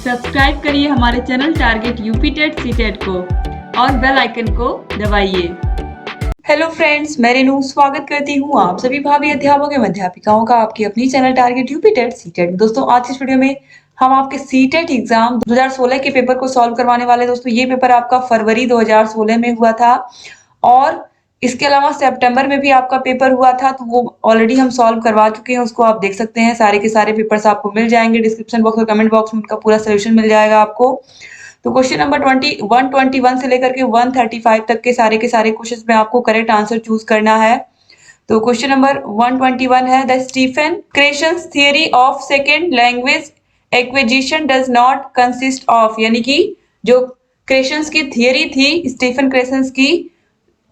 Subscribe करिए हमारे channel target UP TET CTET को और बेल आइकन को दबाइए। हेलो फ्रेंड्स, मैं रेनू स्वागत करती हूँ आप सभी भावी अध्यापकों एवं अध्यापिकाओं का आपकी अपनी channel target UP TET CTET. दोस्तों, आज इस वीडियो में हम आपके सीटेट एग्जाम 2016 के पेपर को सॉल्व करवाने वाले। दोस्तों, ये पेपर आपका फरवरी 2016 में हुआ था और इसके अलावा सितंबर में भी आपका पेपर हुआ था, तो वो ऑलरेडी हम सॉल्व करवा चुके हैं। उसको आप देख सकते हैं, सारे के सारे पेपर्स आपको मिल जाएंगे डिस्क्रिप्शन बॉक्स और कमेंट बॉक्स में उनका पूरा सोल्यूशन मिल जाएगा आपको। तो क्वेश्चन नंबर 121 से लेकर के 135 तक के सारे क्वेश्चंस में आपको करेक्ट आंसर चूज करना है। तो क्वेश्चन नंबर 121 है, the Stephen Krashen's theory of second language acquisition does not consist of, यानी कि जो क्रेशंस की थियरी थी, स्टीफन क्रेशंस की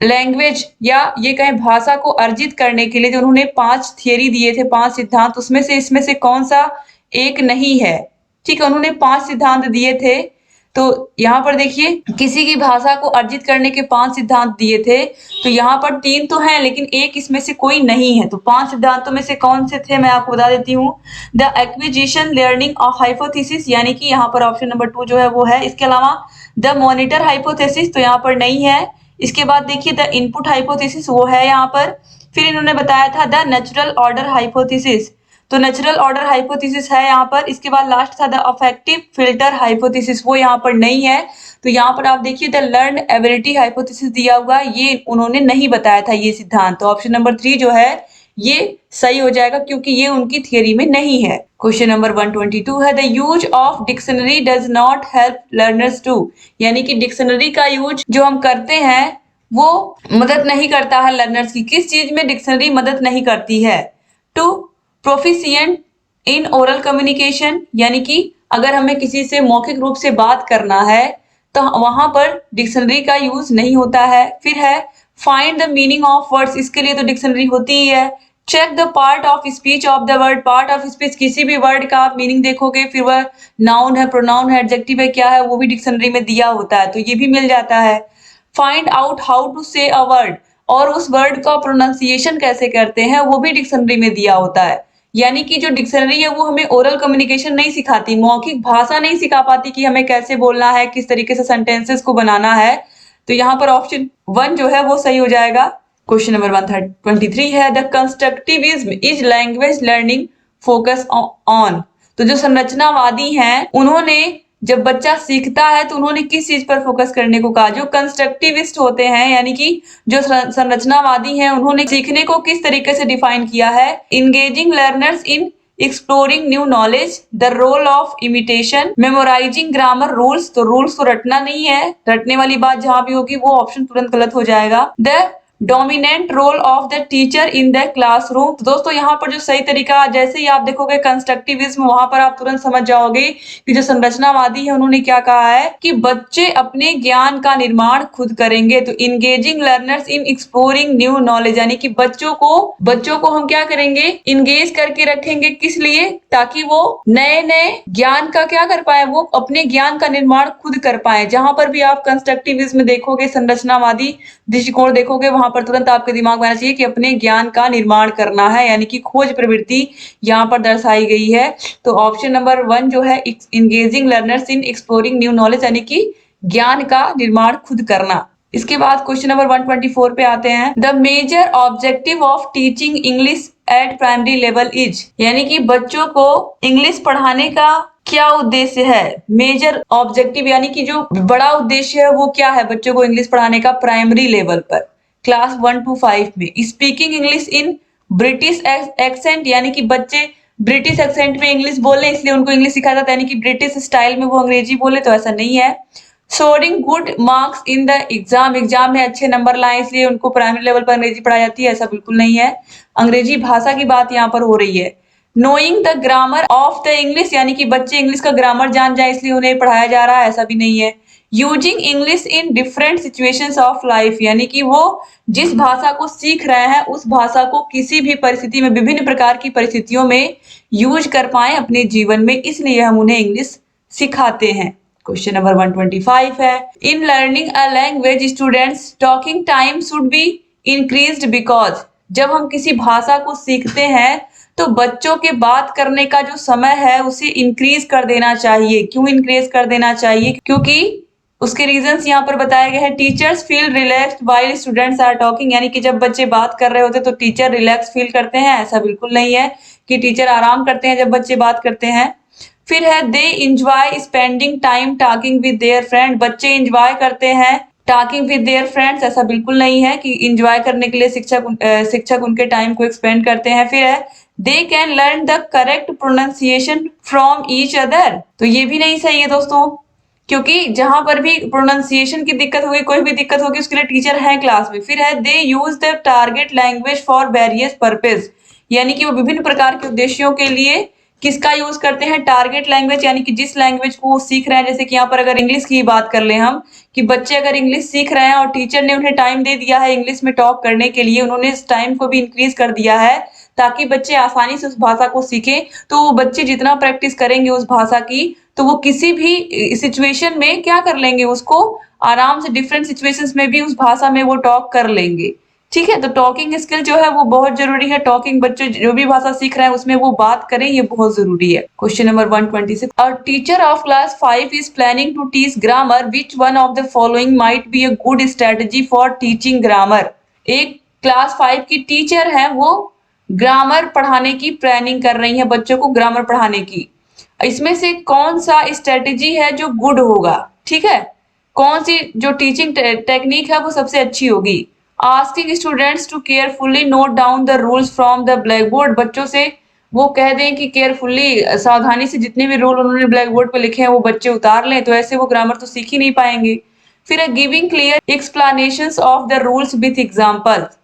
लैंग्वेज या ये कहें भाषा को अर्जित करने के लिए जो उन्होंने 5 थियरी दिए थे, 5 सिद्धांत, उसमें से इसमें से कौन सा एक नहीं है। ठीक है, उन्होंने 5 सिद्धांत दिए थे। तो यहाँ पर देखिए, किसी की भाषा को अर्जित करने के 5 सिद्धांत दिए थे, तो यहाँ पर 3 तो हैं लेकिन एक इसमें से कोई नहीं है। तो 5 सिद्धांतों में से कौन से थे मैं आपको बता देती हूँ। The acquisition learning of hypothesis, यानी कि यहाँ पर ऑप्शन नंबर 2 जो है वो है। इसके अलावा द मॉनिटर हाइपोथेसिस तो यहाँ पर नहीं है। इसके बाद देखिए द इनपुट हाइपोथेसिस वो है यहाँ पर। फिर इन्होंने बताया था द नेचुरल ऑर्डर हाइपोथेसिस, तो नेचुरल ऑर्डर हाइपोथेसिस है यहाँ पर। इसके बाद लास्ट था द अफेक्टिव फिल्टर हाइपोथेसिस, वो यहाँ पर नहीं है। तो यहाँ पर आप देखिए द लर्न एबिलिटी हाइपोथेसिस दिया हुआ, ये उन्होंने नहीं बताया था ये सिद्धांत। तो ऑप्शन नंबर 3 जो है ये सही हो जाएगा क्योंकि ये उनकी थियरी में नहीं है। क्वेश्चन नंबर 122 है, the use of dictionary does not help learners to, यानी कि डिक्शनरी का यूज जो हम करते हैं वो मदद नहीं करता है लर्नर्स की। किस चीज में डिक्शनरी मदद नहीं करती है? To proficient in oral communication, यानी कि अगर हमें किसी से मौखिक रूप से बात करना है तो वहां पर डिक्शनरी का यूज नहीं होता है। फिर है find the meaning of words, इसके लिए तो डिक्शनरी होती ही है। Check the part of speech of the word, part of speech किसी भी वर्ड का आप मीनिंग देखोगे, फिर वह नाउन है, प्रोनाउन है, एडजेक्टिव है, क्या है, वो भी डिक्शनरी में दिया होता है, तो ये भी मिल जाता है। फाइंड आउट हाउ टू से अ वर्ड, और उस वर्ड का प्रोनाउंसिएशन कैसे करते हैं वो भी डिक्शनरी में दिया होता है। यानी कि जो डिक्शनरी है वो हमें ओरल कम्युनिकेशन नहीं सिखाती, मौखिक भाषा नहीं सिखा पाती कि हमें कैसे बोलना है, किस तरीके से सेंटेंसेस को बनाना है। तो यहाँ पर ऑप्शन 1 जो है वो सही हो जाएगा। क्वेश्चन नंबर 123 है, the constructivism is language learning focus on, तो जो संरचनावादी हैं उन्होंने जब बच्चा सीखता है तो उन्होंने किस चीज पर फोकस करने को कहा? जो कंस्ट्रक्टिविस्ट होते हैं, यानी कि जो संरचनावादी हैं, उन्होंने सीखने को किस तरीके से डिफाइन किया है? Engaging learners in exploring new knowledge, the role of imitation, memorising grammar rules, तो रूल्स को रटना नहीं है, रटने वाली बात जहां भी होगी वो ऑप्शन तुरंत गलत हो जाएगा। The dominant role of the teacher in the classroom, तो दोस्तों यहाँ पर जो सही तरीका, जैसे ही आप देखोगे कंस्ट्रक्टिविज्म, वहां पर आप तुरंत समझ जाओगे कि जो संरचनावादी है उन्होंने क्या कहा है कि बच्चे अपने ज्ञान का निर्माण खुद करेंगे। तो engaging learners in exploring new knowledge, यानी कि बच्चों को हम क्या करेंगे? इंगेज करके रखेंगे, किस लिए? ताकि वो नए नए ज्ञान का क्या कर पाए, वो अपने ज्ञान का निर्माण खुद कर पाए। जहां पर भी आप कंस्ट्रक्टिविज्म देखोगे, संरचनावादी दृष्टिकोण देखोगे, वहां पर तुरंत आपके दिमाग में आना चाहिए कि अपने ज्ञान का निर्माण करना है, यानी कि खोज प्रवृत्ति यहाँ पर दर्शाई गई है। तो ऑप्शन नंबर 1 जो है engaging learners in exploring new knowledge, यानी कि ज्ञान का निर्माण खुद करना। इसके बाद क्वेश्चन नंबर 124 पे आते हैं, the major objective of teaching English at primary level is, यानी कि बच्चों को इंग्लिश पढ़ाने का क्या उद्देश्य है? मेजर ऑब्जेक्टिव यानी कि जो बड़ा उद्देश्य है वो क्या है बच्चों को इंग्लिश पढ़ाने का प्राइमरी लेवल पर, क्लास 1 to 5 में? Speaking English in British accent, यानी कि बच्चे ब्रिटिश एक्सेंट में इंग्लिश बोले इसलिए उनको इंग्लिश सिखाया जाता है, यानी कि ब्रिटिश स्टाइल में वो अंग्रेजी बोले, तो ऐसा नहीं है। Scoring good marks in the exam, exam में अच्छे नंबर लाए इसलिए उनको प्राइमरी लेवल पर अंग्रेजी पढ़ाई जाती है, ऐसा बिल्कुल नहीं है। अंग्रेजी भाषा की बात यहाँ पर हो रही है। Knowing the grammar of the English, यानी कि बच्चे इंग्लिश का ग्रामर जान जाए इसलिए उन्हें पढ़ाया जा रहा है, ऐसा भी नहीं है। Using English in different situations of life, यानी कि वो जिस भाषा को सीख रहे हैं उस भाषा को किसी भी परिस्थिति में, विभिन्न प्रकार की परिस्थितियों में यूज कर पाए अपने जीवन में, इसलिए हम उन्हें इंग्लिश सिखाते हैं। क्वेश्चन नंबर 125 है, in learning a language students talking time should be increased because, जब हम किसी भाषा को सीखते हैं तो बच्चों के बात करने का जो समय है उसे इंक्रीज कर देना चाहिए। क्यों इंक्रीज कर देना चाहिए? क्योंकि उसके रीजंस यहाँ पर बताए गए हैं। Teachers feel relaxed while students are talking, यानी कि जब बच्चे बात कर रहे होते तो टीचर रिलैक्स फील करते हैं। ऐसा बिल्कुल नहीं है कि टीचर आराम करते हैं जब बच्चे बात करते हैं। फिर है they enjoy spending time talking with their friend, बच्चे इंजॉय करते हैं टॉकिंग विद देयर फ्रेंड्स। ऐसा बिल्कुल नहीं है कि इंजॉय करने के लिए शिक्षक उनके टाइम को एक्सपेंड करते हैं। फिर है they can learn the correct pronunciation from each other, तो ये भी नहीं सही है दोस्तों, क्योंकि जहां पर भी प्रोनाउंसिएशन की दिक्कत होगी, कोई भी दिक्कत होगी, उसके लिए टीचर है क्लास में। फिर है they use the target language for various purpose, यानी कि वो विभिन्न प्रकार के उद्देश्यों के लिए किसका यूज करते हैं? टारगेट लैंग्वेज, यानी कि जिस लैंग्वेज को वो सीख रहे हैं। जैसे कि यहाँ पर अगर इंग्लिश की बात कर ले हम, कि बच्चे अगर इंग्लिश सीख रहे हैं और टीचर ने उन्हें टाइम दे दिया है इंग्लिश में टॉक करने के लिए, उन्होंने इस टाइम को भी इंक्रीज कर दिया है ताकि बच्चे आसानी से उस भाषा को सीखें। तो वो बच्चे जितना प्रैक्टिस करेंगे उस भाषा की, तो वो किसी भी सिचुएशन में क्या कर लेंगे, उसको आराम से डिफरेंट सिचुएशंस में भी उस भाषा में वो टॉक कर लेंगे। ठीक है, तो टॉकिंग स्किल जो है वो बहुत जरूरी है। टॉकिंग, बच्चे जो भी भाषा सीख रहे हैं उसमें वो बात करें, ये बहुत जरूरी है। Question number 126, a teacher of class 5 is planning to teach grammar, which one of the following might be a good strategy for teaching grammar. एक क्लास 5 की टीचर है, वो ग्रामर पढ़ाने की प्लानिंग कर रही है, बच्चों को ग्रामर पढ़ाने की। इसमें से कौन सा स्ट्रेटेजी है जो गुड होगा? ठीक है, कौन सी जो टीचिंग टेक्निक है वो सबसे अच्छी होगी? Asking students to carefully note down the rules from the blackboard, बच्चों से वो कह दें कि केयरफुली, सावधानी से जितने भी रूल उन्होंने ब्लैक बोर्ड पे लिखे हैं वो बच्चे उतार लें, तो ऐसे वो ग्रामर तो सीख ही नहीं पाएंगे। फिर है giving clear explanations of the rules with examples.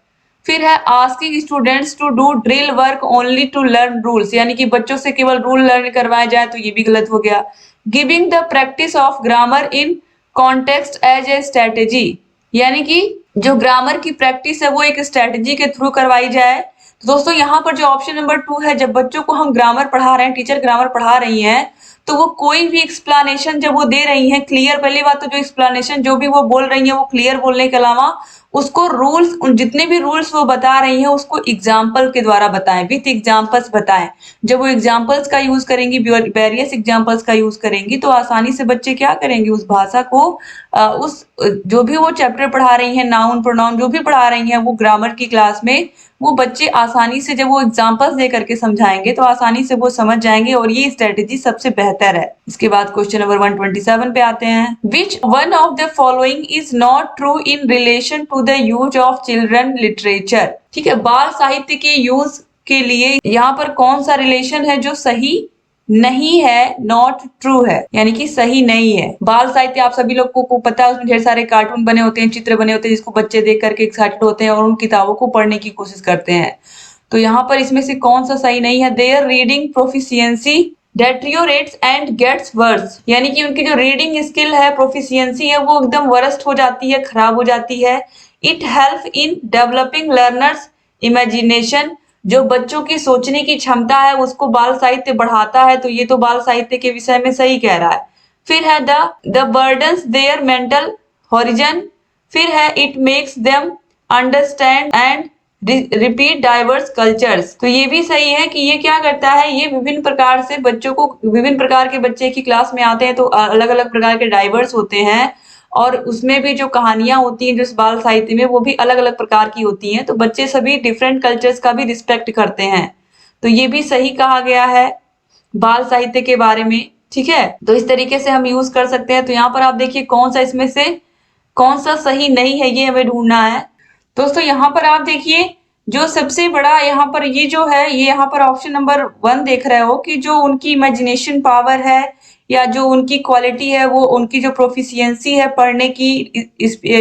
फिर है asking students to do drill work only to learn rules, यानी कि बच्चों से केवल रूल लर्न करवाया जाए, तो ये भी गलत हो गया। Giving the practice of grammar in context as a strategy, यानी कि जो ग्रामर की प्रैक्टिस है वो एक स्ट्रेटेजी के थ्रू करवाई जाए। तो दोस्तों यहाँ पर जो ऑप्शन नंबर 2 है, जब बच्चों को हम ग्रामर पढ़ा रहे हैं, टीचर ग्रामर पढ़ा रही हैं, तो वो कोई भी एक्सप्लेनेशन जब वो दे रही हैं क्लियर, पहली बात तो जो एक्सप्लेनेशन जो भी वो बोल रही है वो क्लियर बोलने के अलावा उसको रूल्स, जितने भी रूल्स वो बता रही है उसको एग्जाम्पल के द्वारा बताएं, विथ एग्जाम्पल्स बताएं। जब वो एग्जाम्पल्स का यूज करेंगी, वेरियस एग्जाम्पल्स का यूज करेंगी, तो आसानी से बच्चे क्या करेंगे, उस भाषा को उस जो भी वो चैप्टर पढ़ा रही है, नाउन प्रोनाउन जो भी पढ़ा रही है वो ग्रामर की क्लास में, वो बच्चे आसानी से जब वो एग्जाम्पल्स दे करके समझाएंगे तो आसानी से वो समझ जाएंगे, और ये स्ट्रेटेजी सबसे बेहतर है। इसके बाद क्वेश्चन नंबर 127 पे आते हैं। Which one of the following is not true in relation to the use of children literature. ठीक है, बाल साहित्य के यूज के लिए यहाँ पर कौन सा रिलेशन है जो सही नहीं है, नॉट ट्रू है, यानी कि सही नहीं है। बाल साहित्य आप सभी लोग को पता है, उसमें ढेर सारे कार्टून बने होते हैं, चित्र बने होते हैं, जिसको बच्चे देख करके एक्साइटेड होते हैं और उन किताबों को पढ़ने की कोशिश करते हैं। तो यहाँ पर इसमें से कौन सा सही नहीं है? Their reading proficiency deteriorates and gets worse, यानी कि उनकी जो रीडिंग स्किल है, प्रोफिशिएंसी है, वो एकदम वर्स्ट हो जाती है, खराब हो जाती है। It help in developing learners imagination, जो बच्चों की सोचने की क्षमता है उसको बाल साहित्य बढ़ाता है, तो ये तो बाल साहित्य के विषय में सही कह रहा है। फिर है the burdens their mental horizon. फिर है it makes them understand and repeat diverse cultures, तो ये भी सही है कि ये क्या करता है, ये विभिन्न प्रकार से बच्चों को, विभिन्न प्रकार के बच्चे की क्लास में आते हैं तो अलग अलग प्रकार के डाइवर्स होते हैं, और उसमें भी जो कहानियां होती हैं जिस बाल साहित्य में, वो भी अलग अलग प्रकार की होती हैं, तो बच्चे सभी डिफरेंट कल्चर्स का भी रिस्पेक्ट करते हैं, तो ये भी सही कहा गया है बाल साहित्य के बारे में। ठीक है, तो इस तरीके से हम यूज कर सकते हैं। तो यहाँ पर आप देखिए कौन सा इसमें से कौन सा सही नहीं है, ये हमें ढूंढना है। दोस्तों यहाँ पर आप देखिए जो सबसे बड़ा यहाँ पर ये जो है, ये यहाँ पर ऑप्शन नंबर 1 देख रहे हो कि जो उनकी इमेजिनेशन पावर है या जो उनकी क्वालिटी है, वो उनकी जो प्रोफिशिएंसी है पढ़ने की,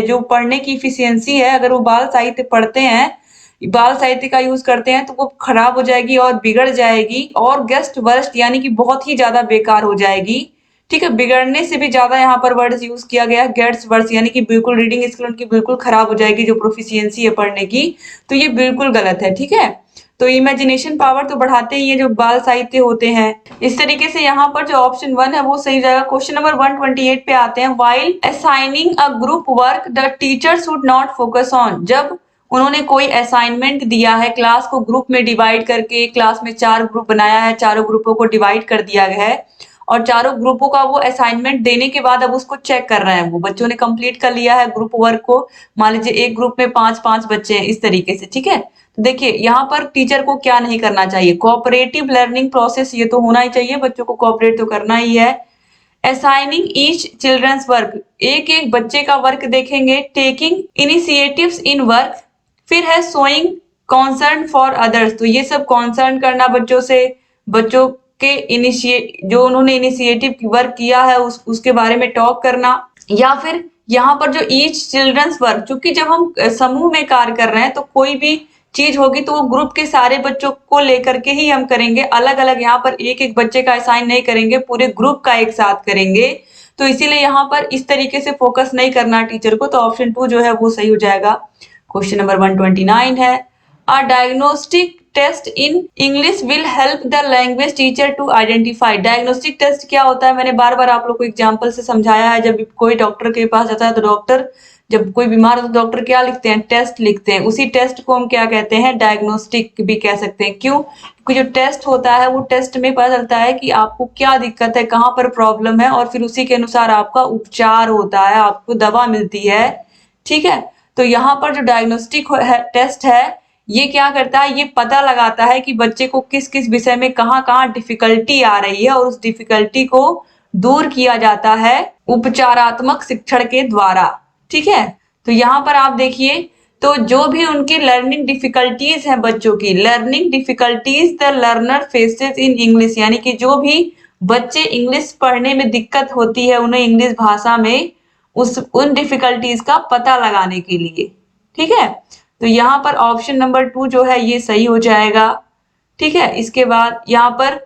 जो पढ़ने की इफिशियंसी है, अगर वो बाल साहित्य पढ़ते हैं, बाल साहित्य का यूज करते हैं, तो वो खराब हो जाएगी और बिगड़ जाएगी, और गेस्ट वर्स्ट यानी कि बहुत ही ज्यादा बेकार हो जाएगी। ठीक है, बिगड़ने से भी ज्यादा यहाँ पर वर्ड्स यूज किया गया है, गेट्स वर्स, यानी कि बिल्कुल रीडिंग स्किल उनकी बिल्कुल खराब हो जाएगी, जो प्रोफिशिएंसी है पढ़ने की, तो ये बिल्कुल गलत है। ठीक है, तो इमेजिनेशन पावर तो बढ़ाते ही है जो बाल साहित्य होते हैं। इस तरीके से यहाँ पर जो ऑप्शन 1 है वो सही जाएगा। क्वेश्चन नंबर 128 पे आते हैं। While assigning a group work the teacher should not focus on, जब उन्होंने कोई असाइनमेंट दिया है, क्लास को ग्रुप में डिवाइड करके क्लास में 4 ग्रुप बनाया है, चारों ग्रुपों को डिवाइड कर दिया गया है और चारों ग्रुपों का वो असाइनमेंट देने के बाद अब उसको चेक कर रहे हैं। वो बच्चों ने कंप्लीट कर लिया है ग्रुप वर्क को। मान लीजिए एक ग्रुप में 5-5 बच्चे हैं, इस तरीके से, ठीक है। तो देखिए यहाँ पर टीचर को क्या नहीं करना चाहिए, कोऑपरेटिव लर्निंग प्रोसेस ये तो होना ही चाहिए, बच्चों को कोऑपरेट तो करना ही है। असाइनिंग ईच चिल्ड्रंस वर्क, एक एक बच्चे का वर्क देखेंगे। टेकिंग इनिशिएटिव्स इन वर्क, फिर है शोइंग कॉन्सर्न फॉर अदर्स, तो ये सब कॉन्सर्न करना बच्चों से, बच्चों के जो उन्होंने इनिशिएटिव वर्क किया है उसके बारे में टॉक करना। या फिर यहाँ पर जो ईच चिल्ड्रंस वर्क, चूंकि जब हम समूह में कार्य कर रहे हैं तो कोई भी चीज होगी तो वो ग्रुप के सारे बच्चों को लेकर के ही हम करेंगे, अलग अलग यहाँ पर एक एक बच्चे का असाइन नहीं करेंगे, पूरे ग्रुप का एक साथ करेंगे। तो इसीलिए यहाँ पर इस तरीके से फोकस नहीं करना टीचर को, तो ऑप्शन 2 जो है वो सही हो जाएगा। क्वेश्चन नंबर 129 है, a diagnostic test in English will help the language teacher to identify. Diagnostic test क्या होता है, मैंने बार बार आप लोग को एग्जाम्पल से समझाया है। जब कोई डॉक्टर के पास जाता है तो डॉक्टर, जब कोई बीमार हो तो डॉक्टर क्या लिखते हैं, टेस्ट लिखते हैं। उसी टेस्ट को हम क्या कहते हैं, डायग्नोस्टिक भी कह सकते हैं। क्यों? क्योंकि जो टेस्ट होता है वो टेस्ट में पता चलता है कि आपको क्या दिक्कत है, कहाँ पर प्रॉब्लम है, और फिर उसी के अनुसार आपका उपचार होता है, आपको दवा मिलती है, ठीक है। तो यहाँ पर जो डायग्नोस्टिक टेस्ट है ये क्या करता है, ये पता लगाता है कि बच्चे को किस किस विषय में कहाँ कहाँ डिफिकल्टी आ रही है और उस डिफिकल्टी को दूर किया जाता है उपचारात्मक शिक्षण के द्वारा, ठीक है। तो यहाँ पर आप देखिए, तो जो भी उनकी लर्निंग डिफिकल्टीज हैं बच्चों की, learning difficulties the learner faces in English, यानी कि जो भी बच्चे इंग्लिश पढ़ने में दिक्कत होती है उन्हें इंग्लिश भाषा में, उन डिफिकल्टीज का पता लगाने के लिए, ठीक है। तो यहाँ पर ऑप्शन नंबर 2 जो है ये सही हो जाएगा, ठीक है। इसके बाद यहाँ पर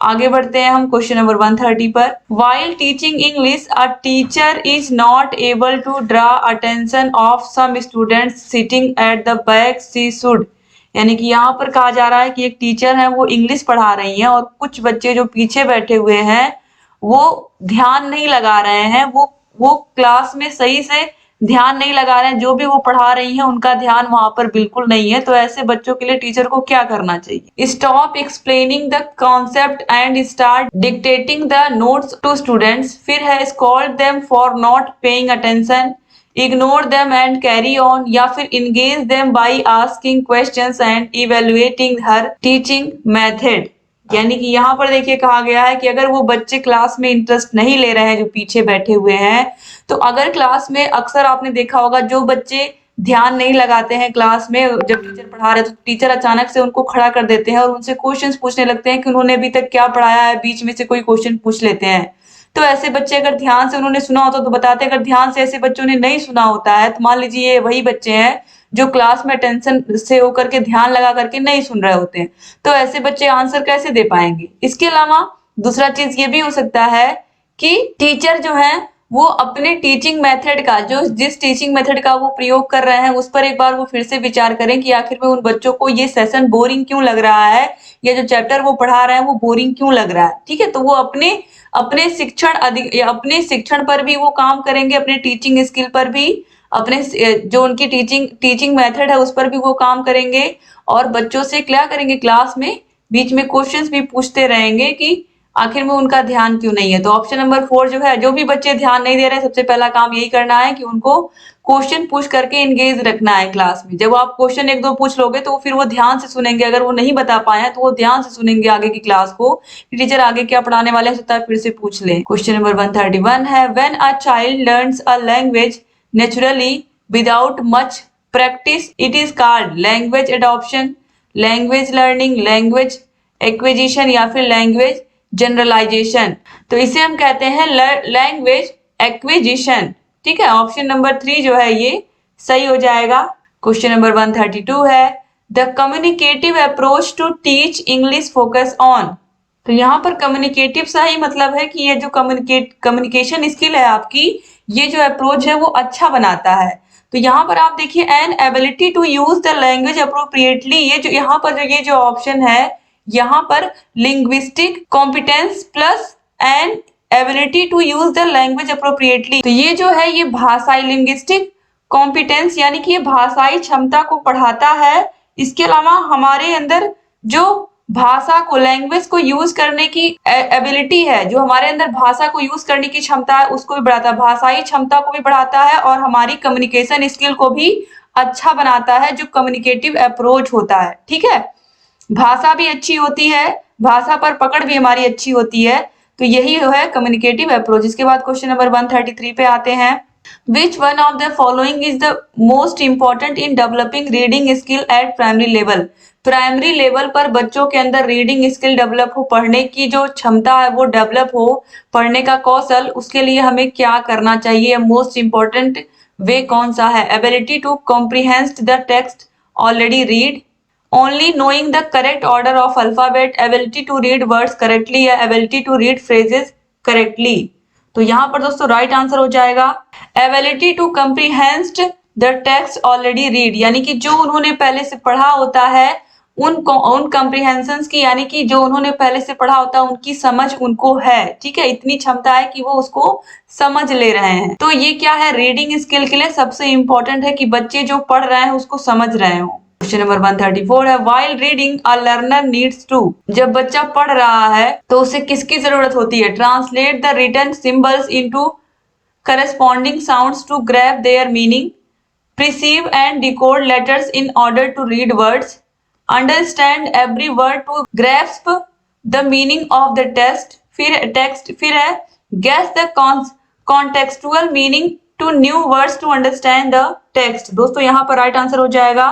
आगे बढ़ते हैं हम क्वेश्चन नंबर 130 पर। While teaching English, a teacher is not able to draw attention of some students sitting at the back she should, यानी कि यहाँ पर कहा जा रहा है कि एक टीचर है वो इंग्लिश पढ़ा रही हैं और कुछ बच्चे जो पीछे बैठे हुए हैं वो ध्यान नहीं लगा रहे हैं, वो क्लास में सही से ध्यान नहीं लगा रहे हैं, जो भी वो पढ़ा रही हैं उनका ध्यान वहां पर बिल्कुल नहीं है। तो ऐसे बच्चों के लिए टीचर को क्या करना चाहिए, stop explaining the concept and start dictating the notes to students, फिर है scold them for not paying attention, ignore them and carry on, या फिर engage them by asking questions and evaluating her teaching method. यानी कि यहाँ पर देखिए कहा गया है कि अगर वो बच्चे क्लास में इंटरेस्ट नहीं ले रहे हैं जो पीछे बैठे हुए हैं, तो अगर क्लास में अक्सर आपने देखा होगा जो बच्चे ध्यान नहीं लगाते हैं क्लास में, जब टीचर पढ़ा रहे तो टीचर अचानक से उनको खड़ा कर देते हैं और उनसे क्वेश्चंस पूछने लगते हैं कि उन्होंने अभी तक क्या पढ़ाया है, बीच में से कोई क्वेश्चन पूछ लेते हैं। तो ऐसे बच्चे अगर ध्यान से उन्होंने सुना होता तो बताते, अगर ध्यान से ऐसे बच्चों ने नहीं सुना होता है तो मान लीजिए ये वही बच्चे हैं जो क्लास में अटेंशन से होकर के ध्यान लगा करके नहीं सुन रहे होते हैं, तो ऐसे बच्चे आंसर कैसे दे पाएंगे। इसके अलावा दूसरा चीज ये भी हो सकता है कि टीचर जो है वो अपने टीचिंग मेथड का, जो जिस टीचिंग मेथड का वो प्रयोग कर रहे हैं उस पर एक बार वो फिर से विचार करें कि आखिर में उन बच्चों को ये सेशन बोरिंग क्यों लग रहा है, या जो चैप्टर वो पढ़ा रहे हैं वो बोरिंग क्यों लग रहा है, ठीक है। तो वो अपने अपने शिक्षण पर भी वो काम करेंगे, अपने टीचिंग स्किल पर भी, अपने जो उनकी टीचिंग मेथड है उस पर भी वो काम करेंगे, और बच्चों से क्या करेंगे, क्लास में बीच में क्वेश्चंस भी पूछते रहेंगे कि आखिर में उनका ध्यान क्यों नहीं है। तो ऑप्शन नंबर 4 जो है, जो भी बच्चे ध्यान नहीं दे रहे हैं सबसे पहला काम यही करना है कि उनको क्वेश्चन पूछ करके एंगेज रखना है क्लास में। जब आप क्वेश्चन 1-2 पूछ लोगे तो फिर वो ध्यान से सुनेंगे, अगर वो नहीं बता पाए हैं तो वो ध्यान से सुनेंगे आगे की क्लास को, टीचर आगे क्या पढ़ाने वाले हैं, फिर से पूछ लें। क्वेश्चन नंबर 131 है, when a child learns a language naturally without much practice it is called language adoption, language learning, language acquisition, या फिर लैंग्वेज जनरलाइजेशन। तो इसे हम कहते हैं लैंग्वेज एक्विजिशन, ठीक है। ऑप्शन नंबर 3 जो है ये सही हो जाएगा। क्वेश्चन नंबर 132 है, the communicative approach to teach English focus on. तो यहाँ पर कम्युनिकेटिव सा ही मतलब है कि ये जो कम्युनिकेशन स्किल है आपकी, ये जो अप्रोच है वो अच्छा बनाता है। तो यहाँ पर आप देखिए an ability to use the language appropriately, ये जो यहाँ पर ये जो ऑप्शन है, यहाँ पर linguistic competence plus an ability to use the language appropriately, तो ये जो है ये भाषाई लिंग्विस्टिक कॉम्पिटेंस यानी कि ये भाषाई क्षमता को बढ़ाता है। इसके अलावा हमारे अंदर जो भाषा को, लैंग्वेज को यूज करने की एबिलिटी है, जो हमारे अंदर भाषा को यूज करने की क्षमता है, उसको भी बढ़ाता है, भाषाई क्षमता को भी बढ़ाता है और हमारी कम्युनिकेशन स्किल को भी अच्छा बनाता है, जो कम्युनिकेटिव अप्रोच होता है। ठीक है, भाषा भी अच्छी होती है, भाषा पर पकड़ भी हमारी अच्छी होती है, तो यही है कम्युनिकेटिव अप्रोच। इसके बाद क्वेश्चन नंबर 133 पे आते हैं। Which one of the following is the most important in developing reading skill at primary level? Primary level पर बच्चों के अंदर रीडिंग स्किल डेवलप हो, पढ़ने की जो क्षमता है वो डेवलप हो, पढ़ने का कौशल, उसके लिए हमें क्या करना चाहिए? मोस्ट इंपॉर्टेंट वे कौन सा है? Ability to comprehend the text already read, only knowing the correct order of alphabet, ability to read words correctly या ability to read phrases correctly. तो यहाँ पर दोस्तों राइट आंसर हो जाएगा ability to comprehend the text already read, यानी कि जो उन्होंने पहले से पढ़ा होता है उन कम्प्रीहेंशन की, यानी कि जो उन्होंने पहले से पढ़ा होता है उनकी समझ उनको है। ठीक है, इतनी क्षमता है कि वो उसको समझ ले रहे हैं। तो ये क्या है, रीडिंग स्किल के लिए सबसे इंपॉर्टेंट है कि बच्चे जो पढ़ रहे हैं उसको समझ रहे हो। क्वेश्चन नंबर 134 है while reading a learner needs to, जब बच्चा पढ़ रहा है तो उसे किसकी जरूरत होती है? Translate the written symbols into corresponding sounds to grab their meaning, perceive and decode letters in order to read words, understand every word to grasp the meaning of the text, फिर है guess the contextual meaning to new words to understand the text। दोस्तों यहाँ पर right answer हो जाएगा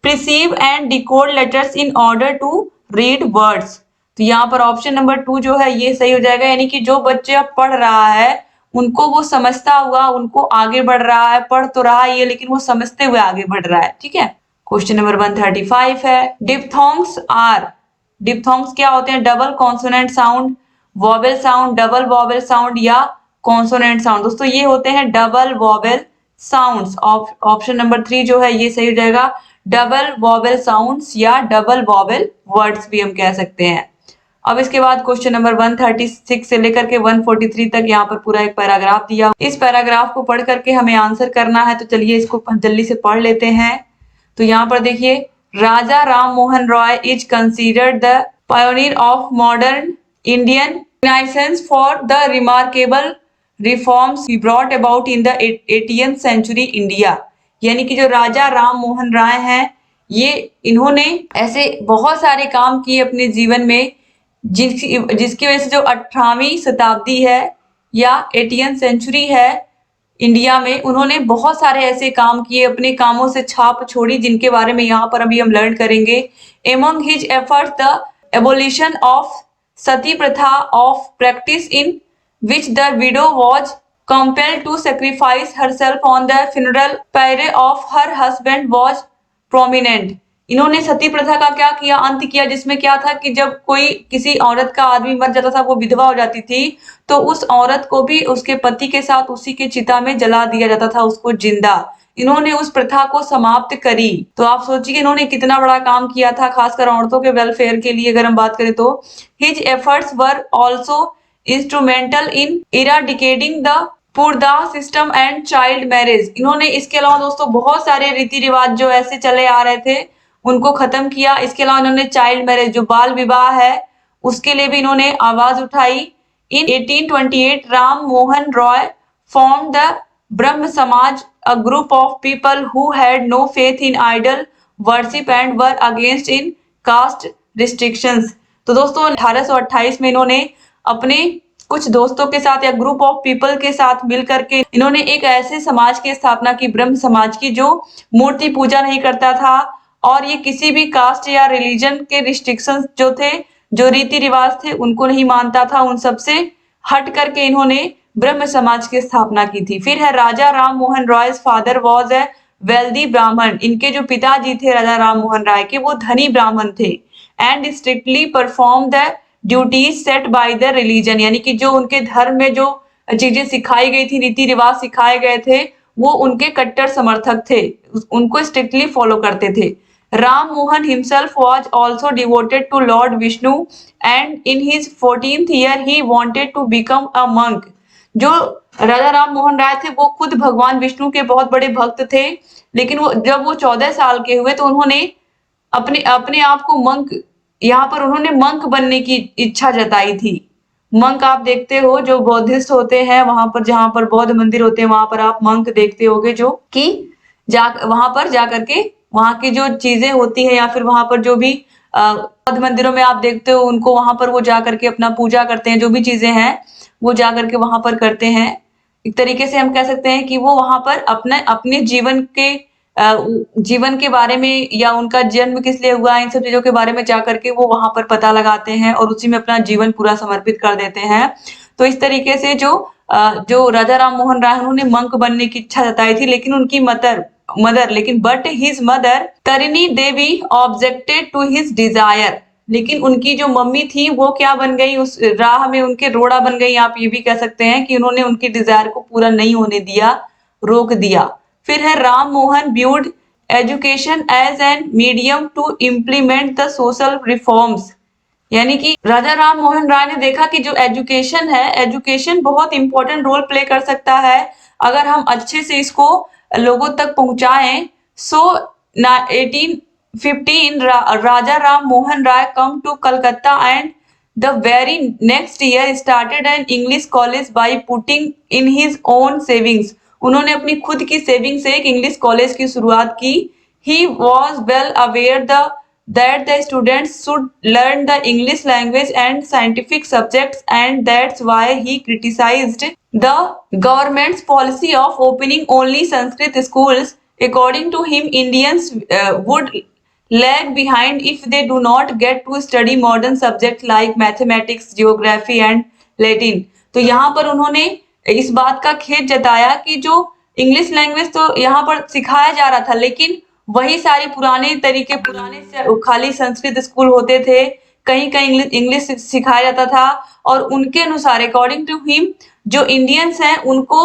perceive and decode letters in order to read words। तो यहाँ पर ऑप्शन नंबर 2 जो है ये सही हो जाएगा, यानी कि जो बच्चा पढ़ रहा है उनको वो समझता हुआ उनको आगे बढ़ रहा है, पढ़ तो रहा है ये लेकिन वो समझते हुए आगे बढ़ रहा है। ठीक है, क्वेश्चन नंबर 135 है डिप्थोंग्स आर, डिप्थोंग्स क्या होते हैं? Double consonant sound, vowel sound, double vowel sound या कॉन्सोनेंट साउंड। दोस्तों ये होते हैं double vowel sounds. Option number 3 जो है ये सही हो जाएगा, डबल वॉवेल साउंड्स या डबल वॉवेल वर्ड्स भी हम कह सकते हैं। अब इसके बाद क्वेश्चन नंबर 136 से लेकर के 143 तक यहाँ पर पूरा एक पैराग्राफ दिया। इस पैराग्राफ को पढ़ करके हमें आंसर करना है, तो चलिए इसको जल्दी से पढ़ लेते हैं। तो यहाँ पर देखिए, Raja Ram Mohan Roy is considered the pioneer of modern Indian renaissance for the remarkable reforms he brought about in the 18th century India, यानी कि जो राजा राम मोहन राय हैं ये इन्होंने ऐसे बहुत सारे काम किए अपने जीवन में जिसकी वजह से जो 18वीं शताब्दी है या 18th सेंचुरी है इंडिया में, उन्होंने बहुत सारे ऐसे काम किए, अपने कामों से छाप छोड़ी, जिनके बारे में यहाँ पर अभी हम लर्न करेंगे। Among his efforts the abolition of sati pratha of practice in which the widow was compelled to sacrifice herself on the funeral pyre of her husband was prominent। इन्होंने सती प्रथा का क्या किया, अंत किया, जिसमें क्या था कि जब कोई किसी औरत का आदमी मर जाता था, वो विधवा हो जाती थी, तो उस औरत को भी उसके पति के साथ उसी के चिता में जला दिया जाता था, उसको जिंदा। इन्होंने उस प्रथा को समाप्त करी। तो आप सोचिए इन्होंने कितना बड़ा काम किया था, खासकर औरतों के वेलफेयर के लिए अगर हम बात करें तो। His efforts were also instrumental in eradicating the purdah system and child marriage. इन्होंने इसके अलावा दोस्तों बहुत सारे रीति रिवाज जो ऐसे चले आ रहे थे उनको खत्म किया। इसके अलावा इन्होंने चाइल्ड मैरिज, जो बाल विवाह है, उसके लिए भी इन्होंने आवाज उठाई। In 1828 Ram Mohan Roy form the Brahmo Samaj, a group of people who had no faith in idol worship and were against in caste restrictions. तो दोस्तों 1828 में इन्होंने अपने कुछ दोस्तों के साथ या ग्रुप ऑफ पीपल के साथ मिल करके इन्होंने एक ऐसे समाज की स्थापना की, ब्रह्म समाज की, जो मूर्ति पूजा नहीं करता था और ये किसी भी कास्ट या रिलीजन के रिस्ट्रिक्शंस जो थे, जो रीति रिवाज थे, उनको नहीं मानता था। उन सबसे हट करके इन्होंने ब्रह्म समाज की स्थापना की थी। फिर है Raja Ram Mohan Roy father was a wealthy Brahmin. इनके जो पिताजी थे राजा राम मोहन राय के, वो धनी ब्राह्मण थे। And strictly perform the duties set by the religion, यानी कि जो उनके धर्म में जो चीजें सिखाई गई थी, रीति रिवाज सिखाए गए थे, वो उनके कट्टर समर्थक थे, उनको स्ट्रिक्टली फॉलो करते थे। Ram Mohan himself was also devoted to Lord Vishnu and in his 14th year he wanted to become a monk। जो राजा राम मोहन राय थे वो खुद भगवान विष्णु के बहुत बड़े भक्त थे, लेकिन जब वो 14 साल के हुए तो उन्होंने अपने अपने आप को मंक, यहाँ पर उन्होंने मंक बनने की इच्छा जताई थी। मंक आप देखते हो जो बौद्धिस्ट होते हैं, वहां पर जहां पर बौद्ध मंदिर होते हैं वहां पर आप मंक देखते होगे, जो कि वहां पर जा करके वहां की जो चीजें होती है या फिर वहां पर जो भी बौद्ध मंदिरों में आप देखते हो उनको, वहां पर वो जा करके अपना पूजा करते हैं, जो भी चीजें हैं वो जा करके वहां पर करते हैं। एक तरीके से हम कह सकते हैं कि वो वहां पर अपने जीवन के बारे में या उनका जन्म किस लिए हुआ, इन सब चीजों के बारे में जा करके वो वहां पर पता लगाते हैं और उसी में अपना जीवन पूरा समर्पित कर देते हैं। तो इस तरीके से जो राजा राम मोहन राय उन्होंने मंक बनने की इच्छा जताई थी, लेकिन उनकी मदर लेकिन but his mother Tarini Devi objected to his desire, लेकिन उनकी जो मम्मी थी वो क्या बन गई, उस राह में उनके रोड़ा बन गई। आप ये भी कह सकते हैं कि उन्होंने उनकी डिजायर को पूरा नहीं होने दिया, रोक दिया। फिर है Ram Mohan viewed education as an medium to implement the social reforms, यानी कि राजा राम मोहन राय ने देखा कि जो एजुकेशन है, एजुकेशन बहुत इंपॉर्टेंट रोल प्ले कर सकता है अगर हम अच्छे से इसको लोगों तक पहुंचाएं। So 1815 Raja Ram Mohan Roy come to Calcutta and the very next year started an English college by putting in his own savings. उन्होंने अपनी खुद की सेविंग से एक इंग्लिश कॉलेज की शुरुआत की। He was well aware that the students should learn the English language and scientific subjects, and that's why he criticized the government's policy of opening only Sanskrit schools. According to him, Indians would lag behind if they do not get to study modern subjects like mathematics, geography and Latin. तो यहाँ पर उन्होंने इस बात का खेद जताया कि जो इंग्लिश लैंग्वेज तो यहाँ पर सिखाया जा रहा था, लेकिन वही सारी पुराने तरीके, पुराने खाली संस्कृत स्कूल होते थे, कहीं कहीं इंग्लिश सिखाया जाता था। और उनके अनुसार अकॉर्डिंग टू हिम जो इंडियंस हैं उनको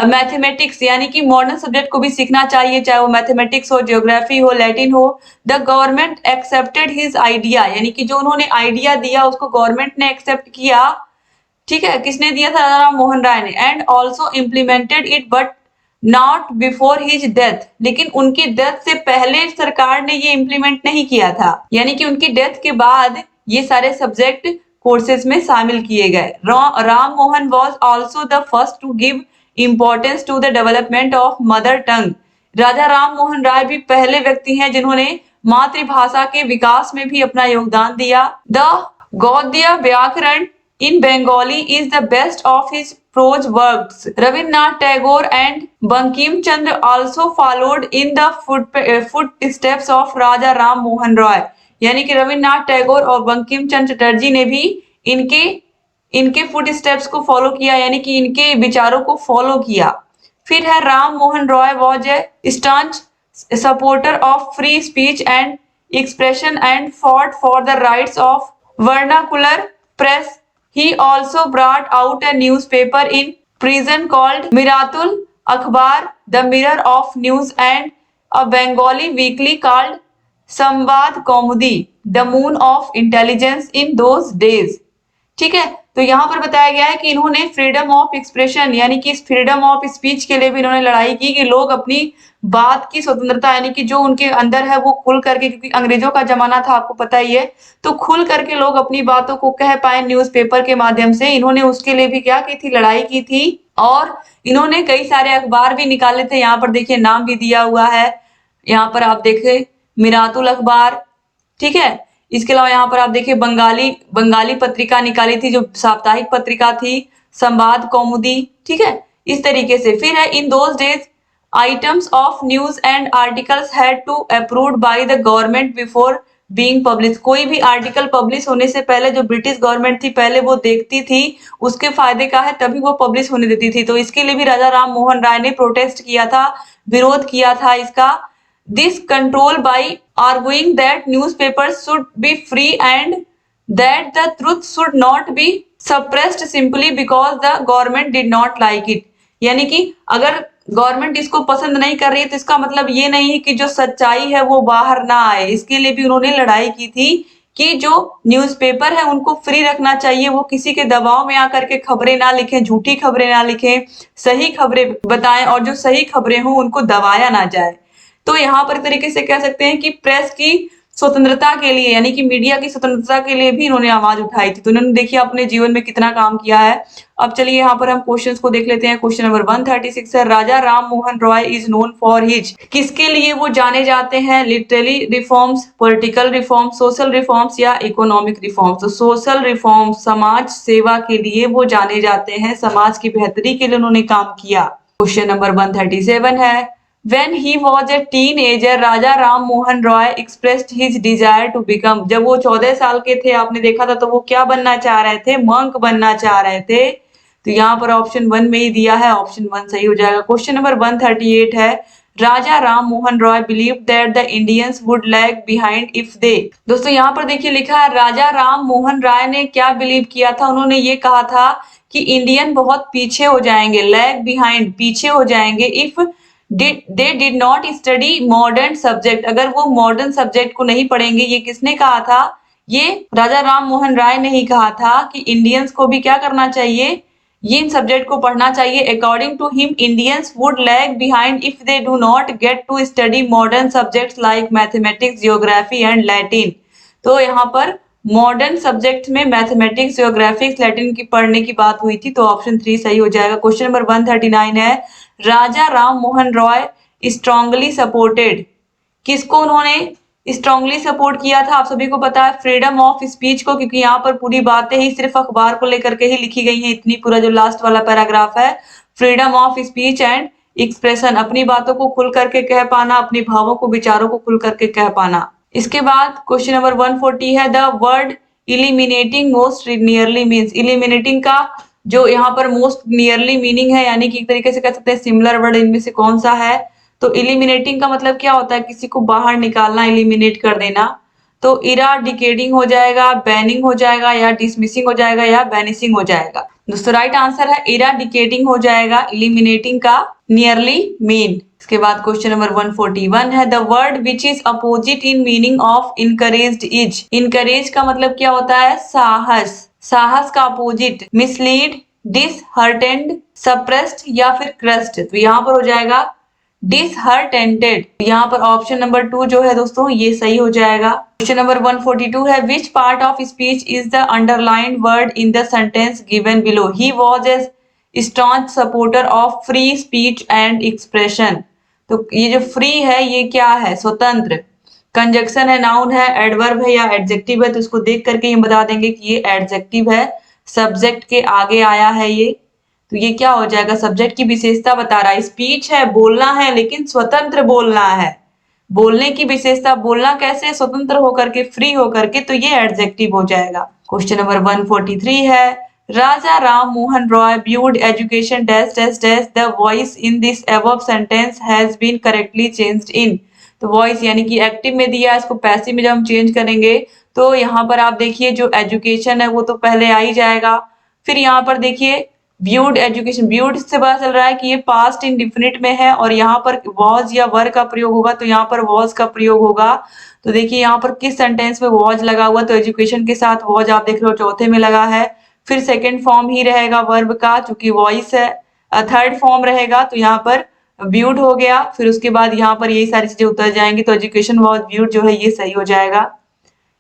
मैथमेटिक्स यानी कि मॉडर्न सब्जेक्ट को भी सीखना चाहिए, चाहे वो मैथमेटिक्स हो, जियोग्राफी हो, लैटिन हो। The government accepted his idea, यानी कि जो उन्होंने आइडिया दिया उसको गवर्नमेंट ने एक्सेप्ट किया। ठीक है, किसने दिया था? राजा राम मोहन राय ने। And also implemented it but not before his death, लेकिन उनकी डेथ से पहले सरकार ने ये इम्प्लीमेंट नहीं किया था, यानी कि उनकी डेथ के बाद ये सारे सब्जेक्ट कोर्सेज में शामिल किए गए। Ram Mohan was also the first to give importance to the development of mother tongue. Raja Ram Mohan Roy भी पहले व्यक्ति हैं जिन्होंने मातृभाषा के विकास में भी अपना योगदान दिया। द गौद्य व्याकरण in Bengali is the best of his prose works. Rabindranath Tagore and Bankim Chandra also followed in the footsteps of Raja Ram Mohan Roy. यानी कि रविन्द्रनाथ टैगोर और बंकिम चंद्र चटर्जी ने भी इनके फुटस्टेप्स को फॉलो किया, यानी कि इनके विचारों को फॉलो किया। फिर है Ram Mohan Roy was a staunch supporter of free speech and expression and fought for the rights of vernacular press. He also brought out a newspaper in prison called Miratul Akhbar, the Mirror of News, and a Bengali weekly called Sambad Kaumudi, the Moon of Intelligence in those days. ठीक है, तो यहाँ पर बताया गया है कि इन्होंने फ्रीडम ऑफ एक्सप्रेशन यानी कि फ्रीडम ऑफ स्पीच के लिए भी इन्होंने लड़ाई की कि लोग अपनी बात की स्वतंत्रता यानी कि जो उनके अंदर है वो खुल करके, क्योंकि अंग्रेजों का जमाना था आपको पता ही है, तो खुल करके लोग अपनी बातों को कह पाए न्यूज़पेपर के माध्यम से। इन्होंने उसके लिए भी क्या की थी? लड़ाई की थी। और इन्होंने कई सारे अखबार भी निकाले थे, यहाँ पर देखिए नाम भी दिया हुआ है, यहाँ पर आप देखें मिरातुल अखबार। ठीक है, इसके अलावा यहाँ पर आप देखिए बंगाली पत्रिका निकाली थी जो साप्ताहिक पत्रिका थी, संवाद कौमुदी। ठीक है, इस तरीके से। फिर है in those days items of news and articles had to approved by the government before being publish. कोई भी आर्टिकल पब्लिश होने से पहले जो ब्रिटिश गवर्नमेंट थी पहले वो देखती थी उसके फायदे का है तभी वो पब्लिश होने देती थी। तो इसके लिए भी राजा राम मोहन राय ने प्रोटेस्ट किया था, विरोध किया था इसका। This control by arguing that newspapers should be free and that the truth should not be suppressed simply because the government did not like it. यानी कि अगर गवर्नमेंट इसको पसंद नहीं कर रही है तो इसका मतलब ये नहीं कि जो सच्चाई है वो बाहर ना आए। इसके लिए भी उन्होंने लड़ाई की थी कि जो न्यूज़पेपर है उनको फ्री रखना चाहिए, वो किसी के दबाव में आकर के खबरें ना लिखें, झूठी खबरें ना लिखें, सही खबरें बताएं और जो सही खबरें हों उनको दबाया ना जाए। तो यहाँ पर तरीके से कह सकते हैं कि प्रेस की स्वतंत्रता के लिए यानी कि मीडिया की स्वतंत्रता के लिए भी इन्होंने आवाज उठाई थी। तो इन्होंने देखिए अपने जीवन में कितना काम किया है। अब चलिए यहाँ पर हम क्वेश्चंस को देख लेते हैं। क्वेश्चन नंबर 136 है, Raja Ram Mohan Roy is known for his, किसके लिए वो जाने जाते हैं? Literally reforms, political reforms, social reforms या इकोनॉमिक रिफॉर्म्स? तो सोशल रिफॉर्म्स, समाज सेवा के लिए वो जाने जाते हैं, समाज की बेहतरी के लिए उन्होंने काम किया। क्वेश्चन नंबर 137 है, When he was a teenager, Raja Ram Mohan Roy expressed his desire to become, जब वो 14 साल के थे आपने देखा था तो वो क्या बनना चाह रहे थे? मंक बनना चाह रहे थे। तो यहाँ पर ऑप्शन 1 में ही दिया है, ऑप्शन 1 सही हो जाएगा। क्वेश्चन नंबर 138 है, Raja Ram Mohan Roy believe that the Indians would lag behind if they. दोस्तों यहाँ पर देखिए लिखा है, राजा राम मोहन राय ने क्या बिलीव किया था? उन्होंने ये कहा था कि इंडियन बहुत पीछे हो जाएंगे, लैग बिहाइंड पीछे हो जाएंगे, if they did not study modern subject, अगर वो मॉडर्न सब्जेक्ट को नहीं पढ़ेंगे। ये किसने कहा था? ये राजा राम मोहन राय ने ही कहा था कि इंडियंस को भी क्या करना चाहिए? ये इन सब्जेक्ट को पढ़ना चाहिए। According to him Indians would lag behind if they do not get to study modern subjects like mathematics, geography and Latin. तो यहाँ पर मॉडर्न सब्जेक्ट में मैथमेटिक्स, जियोग्राफिक्स, लैटिन की पढ़ने की बात हुई थी, तो ऑप्शन 3 सही हो जाएगा। क्वेश्चन नंबर 139 है, राजा राम मोहन रॉय स्ट्रांगली सपोर्टेड, किसको उन्होंने स्ट्रांगली सपोर्ट किया था? आप सभी को पता है फ्रीडम ऑफ स्पीच को, क्योंकि यहाँ पर पूरी बातें ही सिर्फ अखबार को लेकर के ही लिखी गई हैं। इतनी पूरा जो लास्ट वाला पैराग्राफ है, freedom of speech and expression, अपनी बातों को खुल करके कह पाना, अपने भावों को, विचारों को खुल करके कह पाना। इसके बाद क्वेश्चन नंबर 140 है, the word eliminating most nearly means, eliminating का जो यहाँ पर मोस्ट नियरली मीनिंग है, यानी कि एक तरीके से कह सकते हैं सिमिलर वर्ड, इनमें से कौन सा है? तो इलिमिनेटिंग का मतलब क्या होता है? किसी को बाहर निकालना, इलिमिनेट कर देना। तो इराडिकेटिंग हो जाएगा, बैनिंग हो जाएगा, या डिसमिसिंग हो जाएगा, या बैनिशिंग हो जाएगा। दोस्तों राइट आंसर है इराडिकेटिंग हो जाएगा, इलिमिनेटिंग का नियरली मीन। इसके बाद क्वेश्चन नंबर 141 है, the word which is opposite in meaning of encouraged is, encourage का मतलब क्या होता है? साहस, साहस का अपोजिट मिसलीड, डिसहर्टेंड, सप्रेस्ड या फिर क्रस्ट। तो यहाँ पर हो जाएगा डिसहर्टेंटेड। यहाँ पर ऑप्शन नंबर 2 जो है दोस्तों ये सही हो जाएगा। क्वेश्चन नंबर 142 है, which part of speech is the underlined word in the sentence given below? He was a staunch supporter of free speech and expression. तो ये जो फ्री है ये क्या है? स्वतंत्र। कंजक्शन है, नाउन है, एडवर्ब है या एडजेक्टिव है? तो इसको देख करके हम बता देंगे कि ये एडजेक्टिव है, सब्जेक्ट के आगे आया है ये। तो ये क्या हो जाएगा? सब्जेक्ट की विशेषता बता रहा है। स्पीच है, बोलना है, लेकिन स्वतंत्र बोलना है। बोलने की विशेषता, बोलना कैसे? स्वतंत्र होकर के, फ्री होकर के, तो ये एडजेक्टिव हो जाएगा। क्वेश्चन नंबर 143 है, Raja Ram Mohan Roy viewed education dash dash dash the voice in this above sentence has been correctly changed in। तो वॉइस यानी कि एक्टिव में दिया, इसको पैसिव में जब हम चेंज करेंगे तो यहाँ पर आप देखिए जो एजुकेशन है वो तो पहले आ ही जाएगा। फिर यहाँ पर देखिए व्यूड एजुकेशन, व्यूड से पता चल रहा है कि ये पास्ट इंडिफिनिट में है और यहाँ पर वॉज या वर का प्रयोग होगा, तो यहाँ पर वॉज का प्रयोग होगा। तो देखिए यहाँ पर किस सेंटेंस में वॉज लगा हुआ, तो एजुकेशन के साथ वॉज आप देख रहे हो चौथे में लगा है। फिर सेकंड फॉर्म ही रहेगा वर्ब का, चूंकि वॉइस है। थर्ड फॉर्म रहेगा तो यहाँ पर व्यूड हो गया। फिर उसके बाद यहाँ पर यही सारी चीजें उतर जाएंगी, तो एजुकेशन वॉज व्यूड जो है ये सही हो जाएगा।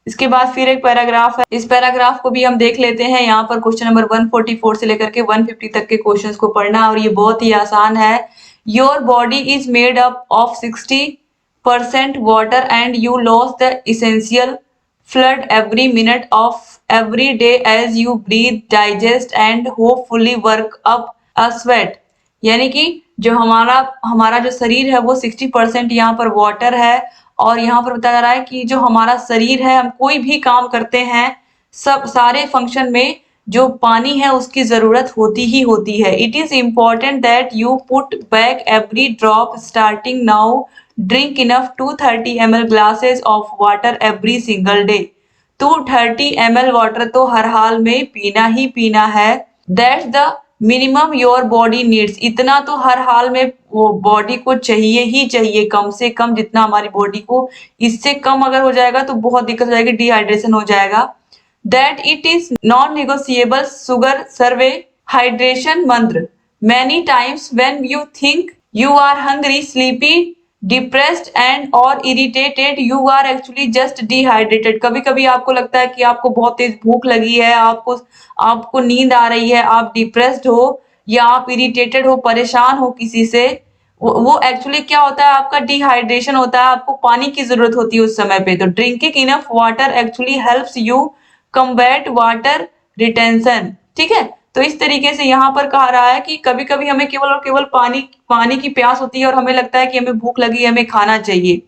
इसके बाद फिर एक पैराग्राफ है, इस पैराग्राफ को भी हम देख लेते हैं। यहाँ पर क्वेश्चन नंबर 144 से लेकर के 150 तक के क्वेश्चंस को पढ़ना, और ये बहुत ही आसान है। Your body is made up of 60% water and you loss the essential fluid every minute of every day as you breathe, digest and hopefully work up a sweat. यानी कि जो हमारा जो शरीर है वो 60% यहाँ पर वाटर है, और यहाँ पर बताया जा रहा है कि जो हमारा शरीर है, हम कोई भी काम करते हैं, सब सारे फंक्शन में जो पानी है उसकी जरूरत होती ही होती है। It is important that you put back every drop starting now, drink enough 230 ml glasses of water every single day. 230 ml water तो हर हाल में पीना ही पीना है। That's the minimum your body needs, इतना तो हर हाल में वो बॉडी को चाहिए ही चाहिए, कम से कम जितना हमारी बॉडी को, इससे कम अगर हो जाएगा तो बहुत दिक्कत हो जाएगी, डिहाइड्रेशन हो जाएगा। That it is non negotiable sugar survey hydration mantra. Many times when you think you are hungry, sleepy, depressed and or irritated, you are actually just dehydrated। कभी कभी आपको लगता है कि आपको बहुत तेज भूख लगी है, आपको आपको नींद आ रही है, आप डिप्रेस्ड हो या आप इरिटेटेड हो, परेशान हो किसी से, वो एक्चुअली क्या होता है, आपका डिहाइड्रेशन होता है, आपको पानी की जरूरत होती है उस समय पे। तो drinking enough water actually helps you combat water retention. ठीक है, तो इस तरीके से यहाँ पर कहा रहा है कि कभी कभी हमें केवल और केवल पानी की प्यास होती है और हमें लगता है कि हमें भूख लगी है, हमें खाना चाहिए।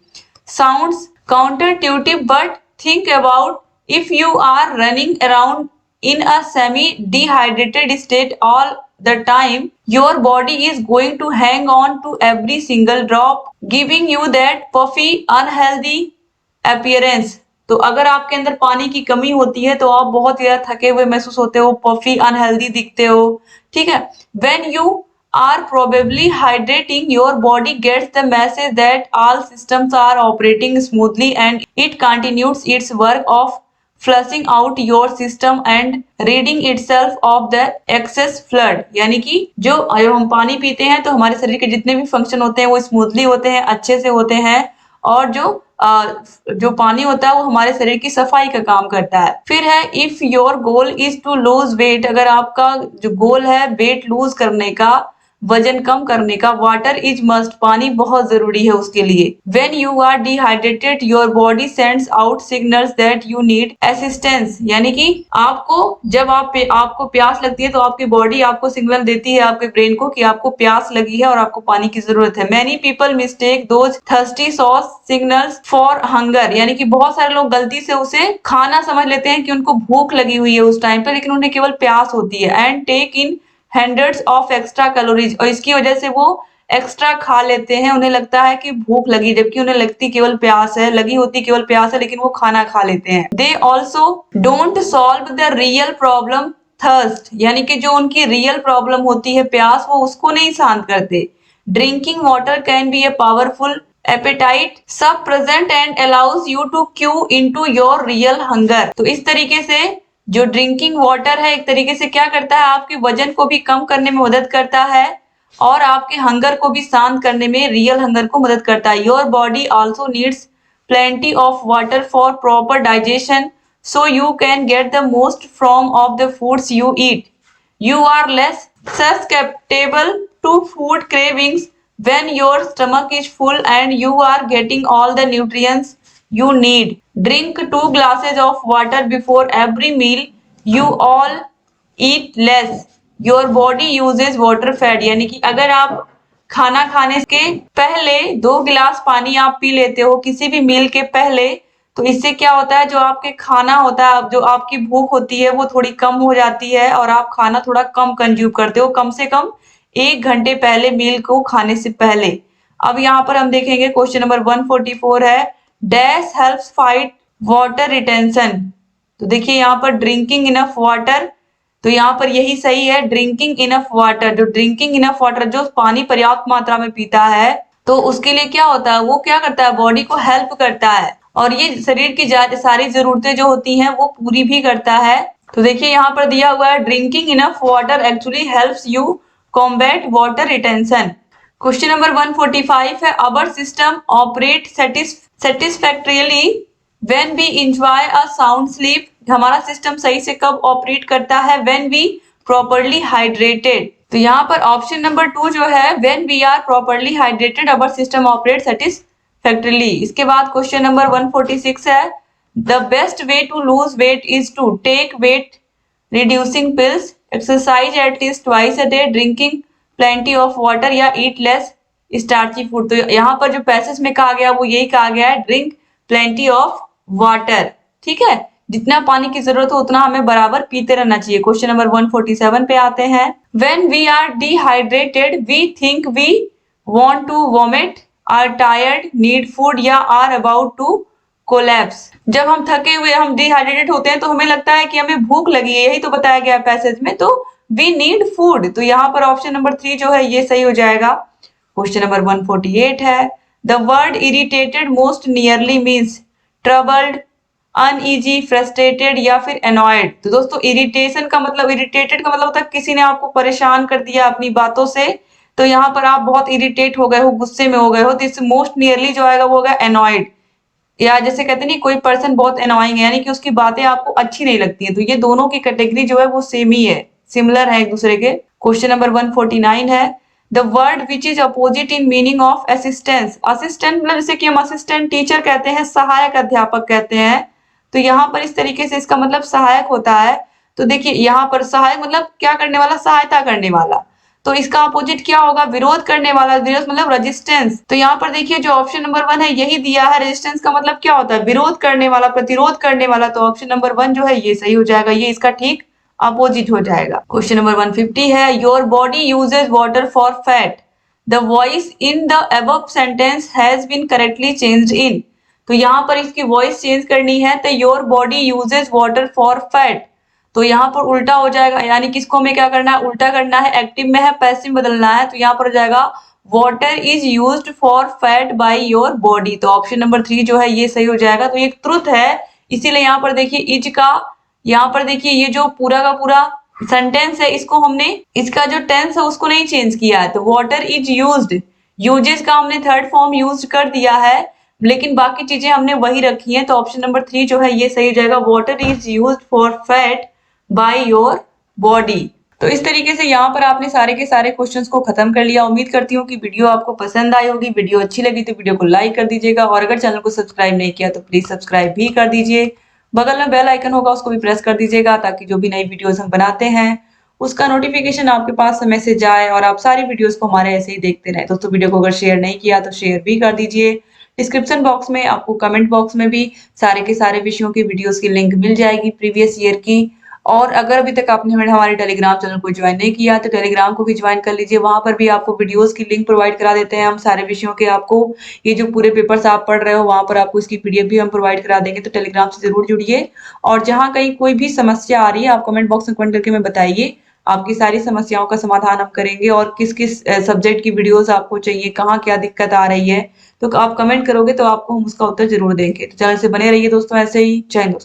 Sounds counter intuitive but think about if you are running around in a semi dehydrated state all the time, your body is going to hang on to every single drop, giving you that puffy unhealthy appearance। तो अगर आपके अंदर पानी की कमी होती है तो आप बहुत ज्यादा थके हुए महसूस होते हो, पफी अनहेल्दी दिखते हो। ठीक है, when you are probably hydrating, your body gets the message that all systems are operating smoothly and it continues its work of flushing out your system and ridding itself of the excess fluid. यानी कि जो हम पानी पीते हैं तो हमारे शरीर के जितने भी फंक्शन होते हैं वो स्मूथली होते हैं, अच्छे से होते हैं, और जो पानी होता है वो हमारे शरीर की सफाई का काम करता है। फिर है if your goal is to lose weight, अगर आपका जो गोल है वेट लूज करने का, वजन कम करने का, वाटर इज मस्ट, पानी बहुत जरूरी है उसके लिए। When you are dehydrated your body sends out signals that you need assistance. यानी कि जब आपको प्यास लगती है तो आपकी बॉडी आपको सिग्नल देती है, आपके ब्रेन को, कि आपको प्यास लगी है और आपको पानी की जरूरत है। Many people mistake those thirsty sauce signals for hunger, यानी कि बहुत सारे लोग गलती से उसे खाना समझ लेते हैं कि उनको भूख लगी हुई है उस टाइम पर, लेकिन उन्हें केवल प्यास होती है। And take in hundreds of extra calories, और इसकी वजह से वो एक्स्ट्रा खा लेते हैं, उन्हें लगता है कि भूख लगी, जबकि उन्हें लगती केवल प्यास है, लगी होती केवल प्यास है, लेकिन वो खाना खा लेते हैं। They also don't solve the real problem thirst, यानी कि जो उनकी रियल प्रॉब्लम होती है प्यास, वो उसको नहीं शांत करते। Drinking water can be a powerful appetite suppressant and allows you to cue into your real hunger. तो इस तरीके से जो ड्रिंकिंग वाटर है एक तरीके से क्या करता है, आपके वजन को भी कम करने में मदद करता है और आपके हंगर को भी शांत करने में, रियल हंगर को मदद करता है। Your body also needs plenty of water for proper digestion so you can get the most from of the foods you eat. You are less susceptible to food cravings when your stomach is full and you are getting all the nutrients you need. Drink 2 glasses of water before every meal. You all eat less. Your body uses water fat, यानी कि अगर आप खाना खाने के पहले 2 गिलास पानी आप पी लेते हो किसी भी मील के पहले, तो इससे क्या होता है, जो आपके खाना होता है, जो आपकी भूख होती है वो थोड़ी कम हो जाती है और आप खाना थोड़ा कम कंज्यूम करते हो, कम से कम 1 घंटे पहले मील को खाने से पहले। अब यहाँ पर हम देखेंगे क्वेश्चन नंबर 144 है, dash helps fight water retention. तो देखिए यहाँ पर ड्रिंकिंग इनफ वाटर, तो यहाँ पर यही सही है, ड्रिंकिंग इनफ वाटर। जो ड्रिंकिंग इनफ वाटर, जो पानी पर्याप्त मात्रा में पीता है, तो उसके लिए क्या होता है, वो क्या करता है, बॉडी को हेल्प करता है और ये शरीर की सारी जरूरतें जो होती हैं वो पूरी भी करता है। तो देखिए यहाँ पर दिया हुआ है, drinking enough water actually helps you combat water retention. Question number 145 है, our system operate satisfactorily when we enjoy a sound sleep. हमारा सिस्टम सही से कब ऑपरेट करता है, व्हेन वी प्रॉपर्ली हाइड्रेटेड। तो यहाँ पर ऑप्शन नंबर 2 जो है, when we are properly hydrated our system operate satisfactorily. इसके बाद क्वेश्चन नंबर 146 है, the best way to lose weight is to take weight reducing pills, exercise at least twice a day, drinking plenty of water या eat less starchy food. तो यहाँ पर जो passage में कहा गया वो यही कहा गया है, ड्रिंक प्लेंटी ऑफ वाटर। ठीक है, जितना पानी की जरूरत हो उतना हमें बराबर पीते रहना चाहिए। क्वेश्चन नंबर 147 पे आते हैं, when we are dehydrated we think we want to vomit, are tired, need food या आर अबाउट टू कोलैप्स। जब हम थके हुए, हम डिहाइड्रेटेड होते हैं तो हमें लगता है कि हमें भूख लगी है, यही तो बताया गया पैसेज में। तो वी नीड फूड, तो यहाँ पर ऑप्शन नंबर 3 जो है ये सही हो जाएगा। क्वेश्चन नंबर 148 है, the word irritated most nearly means troubled, uneasy, frustrated या फिर एनॉयड। तो दोस्तों इरिटेशन का मतलब, इरिटेटेड का मतलब होता है किसी ने आपको परेशान कर दिया अपनी बातों से, तो यहाँ पर आप बहुत इरिटेट हो गए हो, गुस्से में हो गए हो, तो इससे मोस्ट नियरली जो आएगा वो होगा एनॉयड, या जैसे कहते नहीं कोई पर्सन बहुत एनॉइंग है, यानी कि उसकी बातें आपको अच्छी नहीं लगती है, तो ये दोनों की कैटेगरी जो है वो सेम ही है, सिमिलर है एक दूसरे के। क्वेश्चन नंबर 149 है, the word which is opposite in meaning of assistance. Assistant मतलब जैसे कि हम असिस्टेंट टीचर कहते हैं, सहायक अध्यापक कहते हैं, तो यहाँ पर इस तरीके से इसका मतलब सहायक होता है। तो देखिए यहाँ पर सहायक मतलब क्या करने वाला, सहायता करने वाला, तो इसका अपोजिट क्या होगा, विरोध करने वाला, विरोध मतलब रेजिस्टेंस। तो यहाँ पर देखिए जो ऑप्शन नंबर 1 है यही दिया है, रेजिस्टेंस का मतलब क्या होता है, विरोध करने वाला, प्रतिरोध करने वाला, तो ऑप्शन नंबर 1 जो है ये सही हो जाएगा, ये इसका ठीक अपोजिट हो जाएगा। क्वेश्चन नंबर 150 है, your body uses water for fat, the voice in the above sentence has been correctly changed in. तो यहाँ पर इसकी वॉइस चेंज करनी है, तो your body uses water for fat, तो यहाँ पर उल्टा हो जाएगा, यानी कि इसको हमें क्या करना है, उल्टा करना है, एक्टिव में है पैसिव बदलना है, तो यहाँ पर हो जाएगा water is used for fat by your body, तो ऑप्शन नंबर 3 जो है ये सही हो जाएगा। तो ये एक ट्रुथ है, इसीलिए यहाँ पर देखिए इज का, यहाँ पर देखिए ये जो पूरा का पूरा सेंटेंस है इसको हमने, इसका जो टेंस है उसको नहीं चेंज किया है, तो वाटर इज यूज्ड, यूजेस का हमने थर्ड फॉर्म यूज कर दिया है, लेकिन बाकी चीजें हमने वही रखी हैं, तो ऑप्शन नंबर 3 जो है ये सही हो जाएगा, water is used for fat by your body. तो इस तरीके से यहाँ पर आपने सारे के सारे क्वेश्चंस को खत्म कर लिया। उम्मीद करती हूँ कि वीडियो आपको पसंद आई होगी। वीडियो अच्छी लगी तो वीडियो को लाइक कर दीजिएगा, और अगर चैनल को सब्सक्राइब नहीं किया तो प्लीज सब्सक्राइब भी कर दीजिए। बगल में बेल आइकन होगा उसको भी प्रेस कर दीजिएगा, ताकि जो भी नई वीडियोस हम बनाते हैं उसका नोटिफिकेशन आपके पास समय से जाए और आप सारी वीडियोस को हमारे ऐसे ही देखते रहें। दोस्तों वीडियो को अगर शेयर नहीं किया तो शेयर भी कर दीजिए। डिस्क्रिप्शन बॉक्स में आपको कमेंट बॉक्स में भी सारे के सारे विषयों की वीडियोस की लिंक मिल जाएगी प्रीवियस ईयर की। और अगर अभी तक आपने हमारे टेलीग्राम चैनल को ज्वाइन नहीं किया तो टेलीग्राम को भी ज्वाइन कर लीजिए, वहां पर भी आपको वीडियोस की लिंक प्रोवाइड करा देते हैं हम सारे विषयों के। आपको ये जो पूरे पेपर्स आप पढ़ रहे हो वहां पर आपको इसकी पीडीएफ भी हम प्रोवाइड करा देंगे, तो टेलीग्राम से जरूर जुड़िए। और जहां कहीं कोई भी समस्या आ रही है आप कमेंट बॉक्स में कमेंट करके हमें बताइए, आपकी सारी समस्याओं का समाधान हम करेंगे। और किस किस सब्जेक्ट की वीडियोस आपको चाहिए, कहाँ क्या दिक्कत आ रही है, तो आप कमेंट करोगे तो आपको हम उसका उत्तर जरूर देंगे। तो चैनल से बने रहिए दोस्तों ऐसे ही। जय हिंद दोस्तों।